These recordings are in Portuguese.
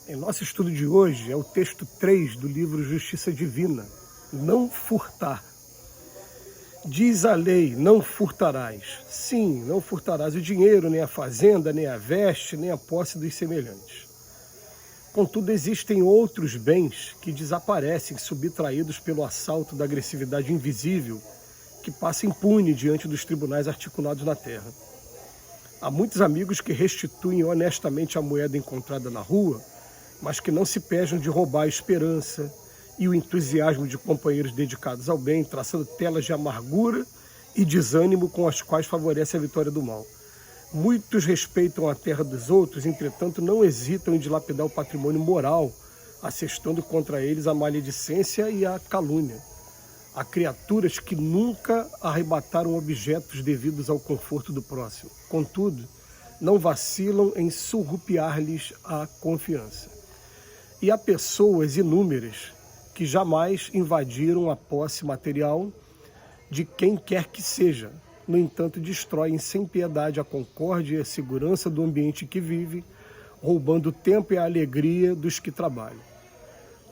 Em nosso estudo de hoje é o texto 3 do livro Justiça Divina, não furtar. Diz a lei, não furtarás. Sim, não furtarás o dinheiro, nem a fazenda, nem a veste, nem a posse dos semelhantes. Contudo, existem outros bens que desaparecem, subtraídos pelo assalto da agressividade invisível, que passa impune diante dos tribunais articulados na terra. Há muitos amigos que restituem honestamente a moeda encontrada na rua, mas que não se pejam de roubar a esperança e o entusiasmo de companheiros dedicados ao bem, traçando telas de amargura e desânimo com as quais favorece a vitória do mal. Muitos respeitam a terra dos outros, entretanto não hesitam em dilapidar o patrimônio moral, assestando contra eles a maledicência e a calúnia. Há criaturas que nunca arrebataram objetos devidos ao conforto do próximo. Contudo, não vacilam em surrupiar-lhes a confiança. E há pessoas inúmeras que jamais invadiram a posse material de quem quer que seja. No entanto, destroem sem piedade a concórdia e a segurança do ambiente que vive, roubando o tempo e a alegria dos que trabalham.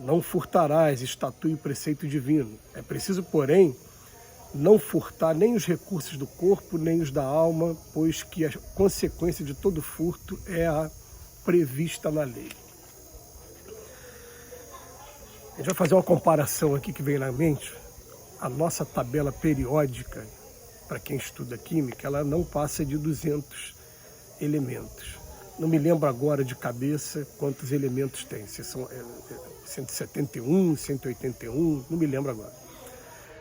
Não furtarás, estatue o preceito divino. É preciso, porém, não furtar nem os recursos do corpo, nem os da alma, pois que a consequência de todo furto é a prevista na lei. A gente vai fazer uma comparação aqui que vem na mente. A nossa tabela periódica, para quem estuda química, ela não passa de 200 elementos. Não me lembro agora de cabeça quantos elementos tem, se são 171, 181, não me lembro agora.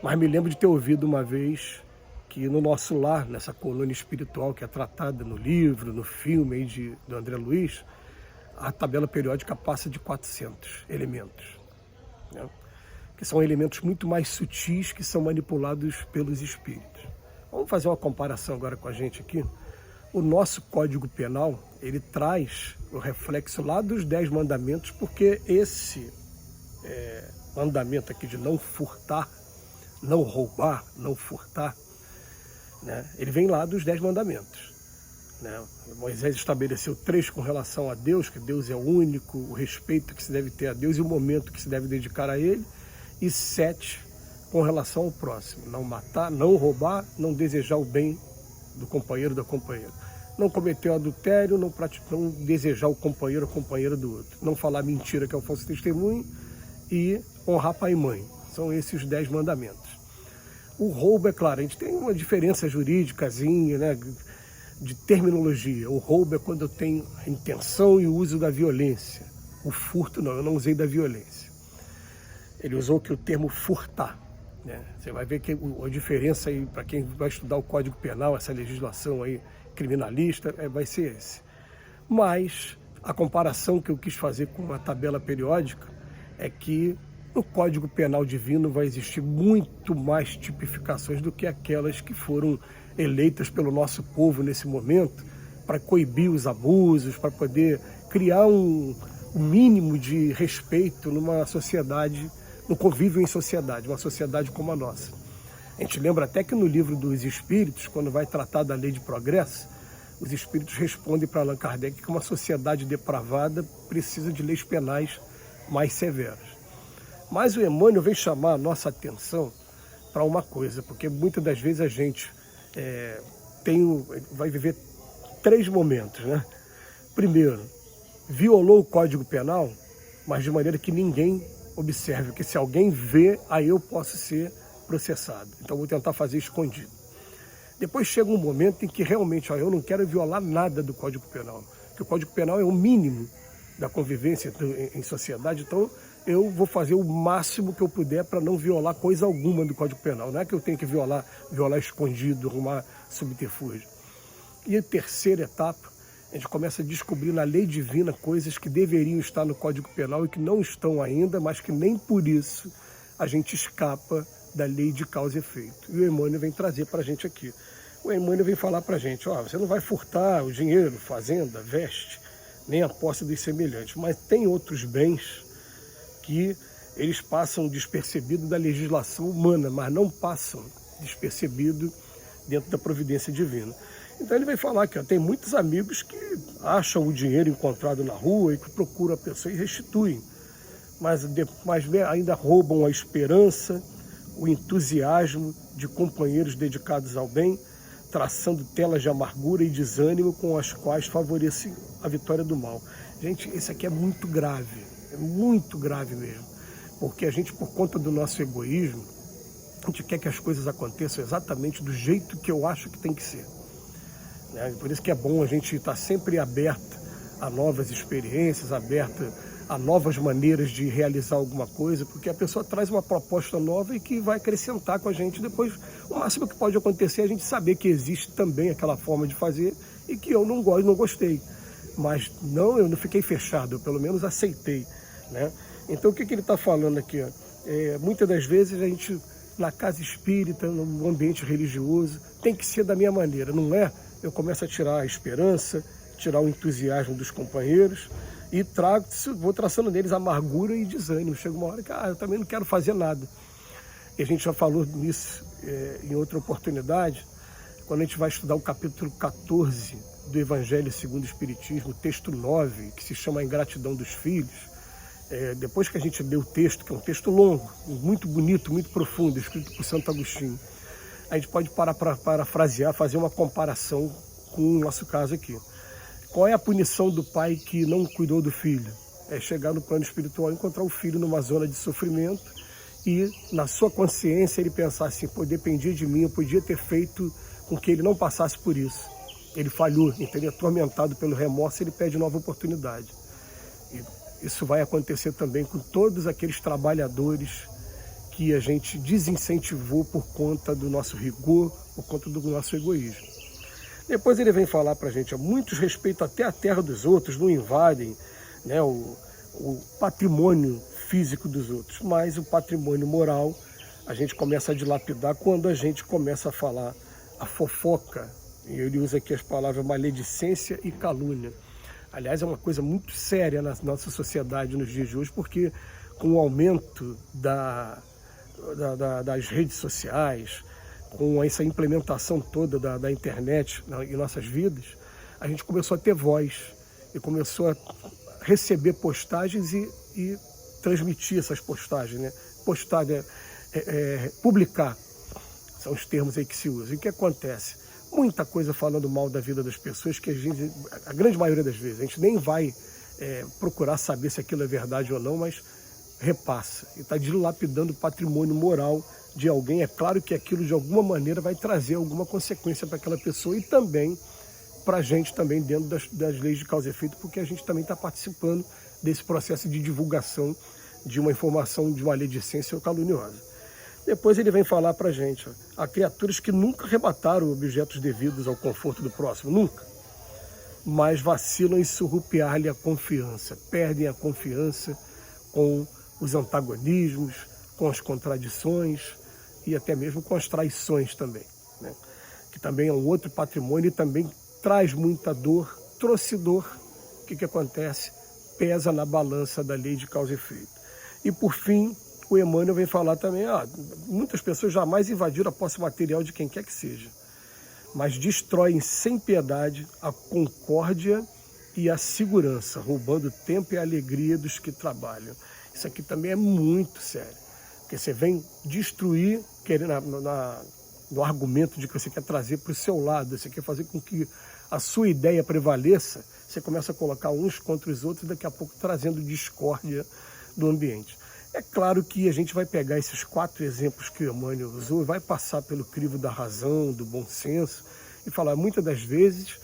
Mas me lembro de ter ouvido uma vez que no nosso lar, nessa coluna espiritual que é tratada no livro, no filme aí do André Luiz, a tabela periódica passa de 400 elementos, né? Que são elementos muito mais sutis que são manipulados pelos espíritos. Vamos fazer uma comparação agora com a gente aqui. O nosso Código Penal, ele traz o reflexo lá dos 10 mandamentos, porque esse mandamento aqui de não furtar, não roubar, não furtar, né, ele vem lá dos 10 mandamentos. Né? Moisés estabeleceu 3 com relação a Deus, que Deus é único, o respeito que se deve ter a Deus e o momento que se deve dedicar a Ele, e 7 com relação ao próximo: não matar, não roubar, não desejar o bem do companheiro, da companheira, não cometer o adultério, não desejar o companheiro ou companheira do outro, não falar mentira, que é o falso testemunho, e honrar pai e mãe. São esses os 10 mandamentos. O roubo, é claro, a gente tem uma diferença jurídicazinha, né, de terminologia. O roubo é quando eu tenho a intenção e o uso da violência. O furto não, eu não usei da violência. Ele usou aqui o termo furtar. Você vai ver que a diferença aí, para quem vai estudar o Código Penal, essa legislação aí criminalista, vai ser esse. Mas a comparação que eu quis fazer com a tabela periódica é que no Código Penal Divino vai existir muito mais tipificações do que aquelas que foram eleitas pelo nosso povo nesse momento, para coibir os abusos, para poder criar um mínimo de respeito numa sociedade, no convívio em sociedade, uma sociedade como a nossa. A gente lembra até que no livro dos Espíritos, quando vai tratar da lei de progresso, os Espíritos respondem para Allan Kardec que uma sociedade depravada precisa de leis penais mais severas. Mas o Emmanuel vem chamar a nossa atenção para uma coisa, porque muitas das vezes a gente vai viver 3 momentos, né? Primeiro, violou o Código Penal, mas de maneira que ninguém observe, porque se alguém vê, aí eu posso ser processado. Então vou tentar fazer escondido. Depois chega um momento em que realmente eu não quero violar nada do Código Penal, porque o Código Penal é o mínimo da convivência em sociedade, então eu vou fazer o máximo que eu puder para não violar coisa alguma do Código Penal. Não é que eu tenho que violar escondido, arrumar subterfúgio. E a terceira etapa, a gente começa a descobrir na lei divina coisas que deveriam estar no Código Penal e que não estão ainda, mas que nem por isso a gente escapa da lei de causa e efeito. E o Emmanuel vem trazer para a gente aqui. O Emmanuel vem falar para a gente, você não vai furtar o dinheiro, fazenda, veste, nem a posse dos semelhantes, mas tem outros bens que eles passam despercebido da legislação humana, mas não passam despercebido dentro da providência divina. Então ele vem falar que tem muitos amigos que acham o dinheiro encontrado na rua e que procuram a pessoa e restituem, mas ainda roubam a esperança, o entusiasmo de companheiros dedicados ao bem, traçando telas de amargura e desânimo com as quais favorecem a vitória do mal. Gente, isso aqui é muito grave mesmo, porque a gente, por conta do nosso egoísmo, a gente quer que as coisas aconteçam exatamente do jeito que eu acho que tem que ser. Por isso que é bom a gente estar sempre aberto a novas experiências, aberto a novas maneiras de realizar alguma coisa, porque a pessoa traz uma proposta nova e que vai acrescentar com a gente. Depois, o máximo que pode acontecer é a gente saber que existe também aquela forma de fazer e que eu não gosto, não gostei. Mas não, eu não fiquei fechado, eu pelo menos aceitei, né? Então o que ele está falando aqui? Muitas das vezes a gente, na casa espírita, no ambiente religioso, tem que ser da minha maneira, não é? Eu começo a tirar a esperança, tirar o entusiasmo dos companheiros e vou traçando neles amargura e desânimo. Chega uma hora que eu também não quero fazer nada. E a gente já falou nisso em outra oportunidade, quando a gente vai estudar o capítulo 14 do Evangelho segundo o Espiritismo, texto 9, que se chama A Ingratidão dos Filhos. Depois que a gente lê o texto, que é um texto longo, muito bonito, muito profundo, escrito por Santo Agostinho, a gente pode parar para parafrasear, fazer uma comparação com o nosso caso aqui. Qual é a punição do pai que não cuidou do filho? É chegar no plano espiritual e encontrar o filho numa zona de sofrimento e, na sua consciência, ele pensar assim, pô, dependia de mim, eu podia ter feito com que ele não passasse por isso. Ele falhou, então, atormentado pelo remorso, ele pede nova oportunidade. E isso vai acontecer também com todos aqueles trabalhadores que a gente desincentivou por conta do nosso rigor, por conta do nosso egoísmo. Depois ele vem falar para a gente, muitos respeitam até a terra dos outros, não invadem, né, o patrimônio físico dos outros, mas o patrimônio moral a gente começa a dilapidar quando a gente começa a falar a fofoca, e ele usa aqui as palavras maledicência e calúnia. Aliás, é uma coisa muito séria na nossa sociedade nos dias de hoje, porque com o aumento das redes sociais, com essa implementação toda da internet em nossas vidas, a gente começou a ter voz e começou a receber postagens e transmitir essas postagens, né? Publicar, são os termos aí que se usam. E o que acontece? Muita coisa falando mal da vida das pessoas que a grande maioria das vezes, a gente nem vai procurar saber se aquilo é verdade ou não, mas repassa e está dilapidando o patrimônio moral de alguém. É claro que aquilo de alguma maneira vai trazer alguma consequência para aquela pessoa e também para a gente também dentro das leis de causa e efeito, porque a gente também está participando desse processo de divulgação de uma informação de maledicência ou caluniosa. Depois ele vem falar para a gente, há criaturas que nunca arrebataram objetos devidos ao conforto do próximo, nunca, mas vacilam em surrupiar-lhe a confiança, perdem a confiança com os antagonismos, com as contradições e até mesmo com as traições também, né? Que também é um outro patrimônio e também traz muita dor, trouxe dor. O que acontece? Pesa na balança da lei de causa e efeito. E por fim, o Emmanuel vem falar também, muitas pessoas jamais invadiram a posse material de quem quer que seja, mas destroem sem piedade a concórdia e a segurança, roubando o tempo e a alegria dos que trabalham. Isso aqui também é muito sério, porque você vem destruir, querendo no argumento de que você quer trazer para o seu lado, você quer fazer com que a sua ideia prevaleça, você começa a colocar uns contra os outros e daqui a pouco trazendo discórdia do ambiente. É claro que a gente vai pegar esses 4 exemplos que o Emmanuel usou e vai passar pelo crivo da razão, do bom senso e falar, muitas das vezes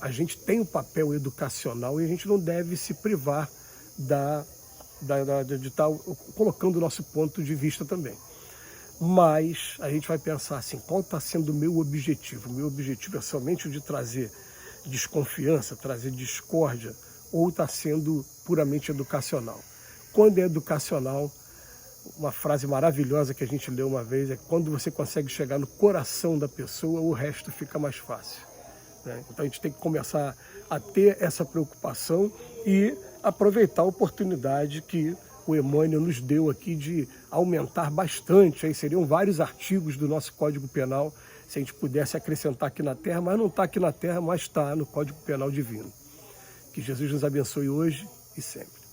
a gente tem um papel educacional e a gente não deve se privar de estar colocando o nosso ponto de vista também. Mas a gente vai pensar assim, qual está sendo o meu objetivo? O meu objetivo é somente o de trazer desconfiança, trazer discórdia, ou está sendo puramente educacional? Quando é educacional, uma frase maravilhosa que a gente leu uma vez é quando você consegue chegar no coração da pessoa, o resto fica mais fácil, né? Então a gente tem que começar a ter essa preocupação e aproveitar a oportunidade que o Emmanuel nos deu aqui de aumentar bastante, aí seriam vários artigos do nosso Código Penal se a gente pudesse acrescentar aqui na Terra, mas não está aqui na Terra, mas está no Código Penal Divino. Que Jesus nos abençoe hoje e sempre.